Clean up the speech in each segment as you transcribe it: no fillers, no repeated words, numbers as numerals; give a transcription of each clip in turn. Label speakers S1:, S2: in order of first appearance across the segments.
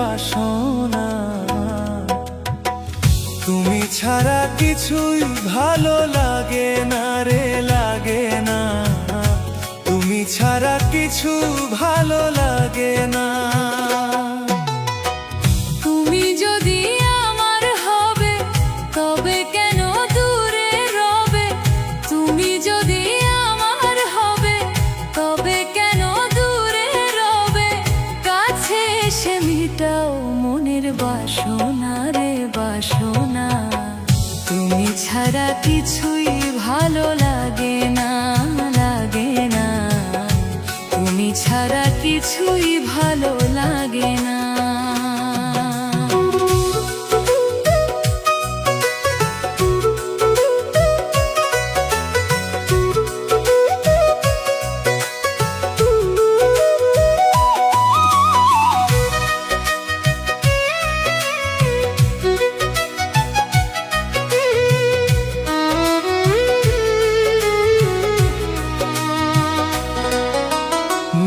S1: বাসনা। তুমি ছাড়া কিছুই ভালো লাগে না রে, লাগে না। তুমি ছাড়া কিছু ভালো লাগে না।
S2: তুমি যদি আমার হবে তবে কেন দূরে রবে? তুমি যদি আমার হবে তবে কেন দূরে রবে? কাছে এসে মিটাও মনের বাসনা রে, বাসনা। তুমি ছাড়া কিছুই ভালো লাগে না, লাগে না। তুমি ছাড়া কিছুই ভালো লাগে না।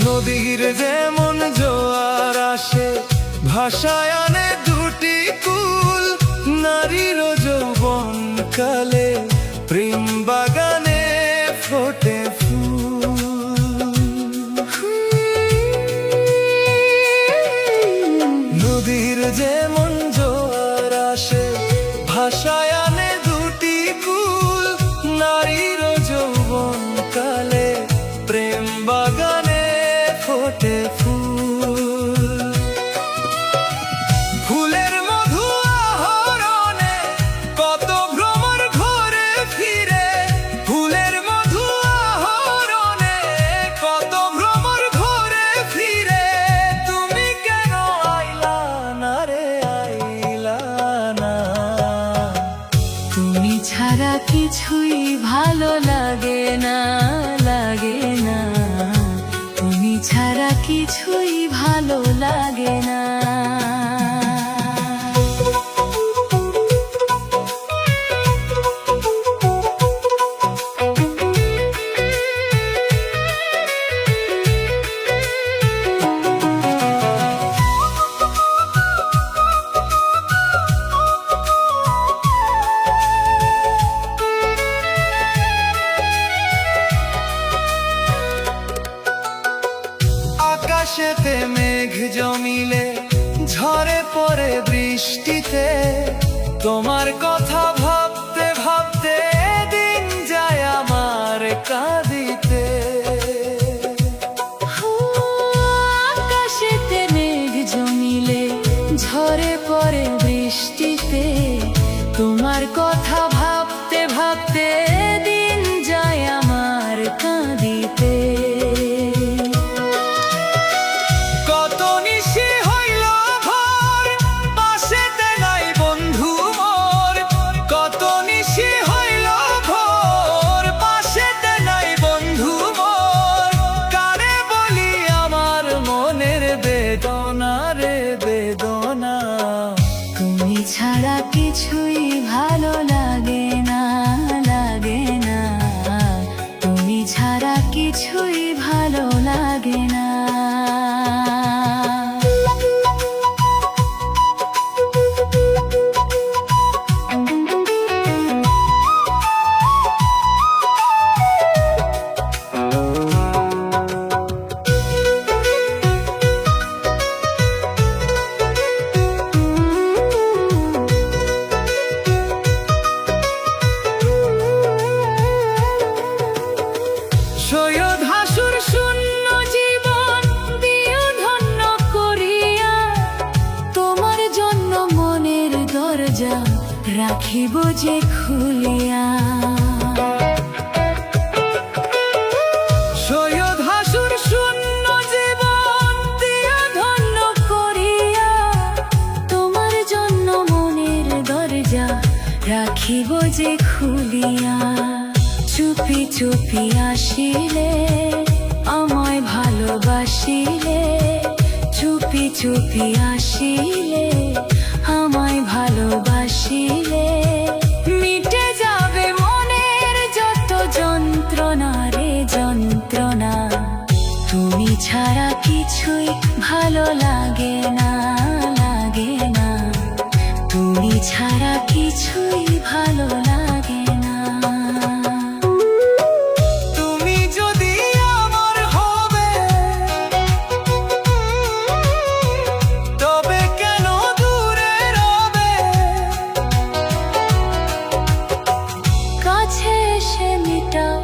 S1: নদীর যেমন জোয়ার আসে ভাষায় আনে দুটি কুল, নারীর যৌবন কালে প্রেম বাগানে ফোটে ফুল। নদীর যেমন জোয়ার আসে ভাষায় আনে দুটি কুল, নারীর যৌবন কালে প্রেম বাগানে ফোটে ফুল। ফুলের মধু আহরণে কত ভ্রমর ঘরে ফিরে, ফুলের মধু আহরণে কত ভ্রমর ঘরে ফিরে। তুমি কেন আইলা না রে, আইলা না।
S2: তুমি ছাড়া কিছুই ভালো লাগে না, লাগে না। তুমি ছাড়া কিছুই ভালো লাগে না।
S1: আকাশেতে মেঘ জমিলে ঝরে পড়ে বৃষ্টিতে, তোমার কথা ভাবতে ভাবতে দিন যায় আমার কাঁদিতে।
S2: আকাশেতে মেঘ জমিলে ঝরে পড়ে বৃষ্টিতে, তোমার কথা ভাবতে ভাবতে দিন যায় আমার কাঁদিতে।
S1: কত নিশি হইল ভোর, পাশেতে নাই বন্ধু মোর। কত নিশি হইল ভোর, পাশেতে নাই বন্ধু মোর। কারে বলি আমার মনের বেদনা রে, বেদনা।
S2: তুমি ছাড়া কিছুই ভালো লাগে না, লাগে না। তুমি ছাড়া কিছুই ভালো লাগে না।
S1: সৈয়দ হাসুর শূন্য জীবন
S2: দিও ধন্য করিয়া, তোমার জন্য মনের দরজা রাখিব যে খুলিয়া।
S1: সৈয়দ হাসুর শূন্য জীবন
S2: দিও ধন্য করিয়া, তোমার জন্য মনের দরজা রাখিব যে খুলিয়া। চুপি চুপি আসিলে আমায় ভালোবাসিলে, চুপি চুপি আসিলে আমায় ভালোবাসিলে, মিটে যাবে মনের যত যন্ত্রণা রে, যন্ত্রণা। তুমি ছাড়া কিছুই ভালো লাগে না, কিছুই ভালো লাগে না।
S1: তুমি যদি আমার হবে, তবে কেন দূরে রবে?
S2: কাছে এসে মিটাও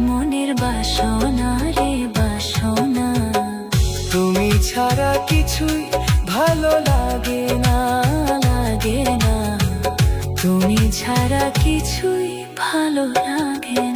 S2: মনের বাসনা রে বাসনা।
S1: তুমি ছাড়া কিছুই ভালো লাগে না,
S2: লাগে না, তুমি ছাড়া কিছুই ভালো লাগে না।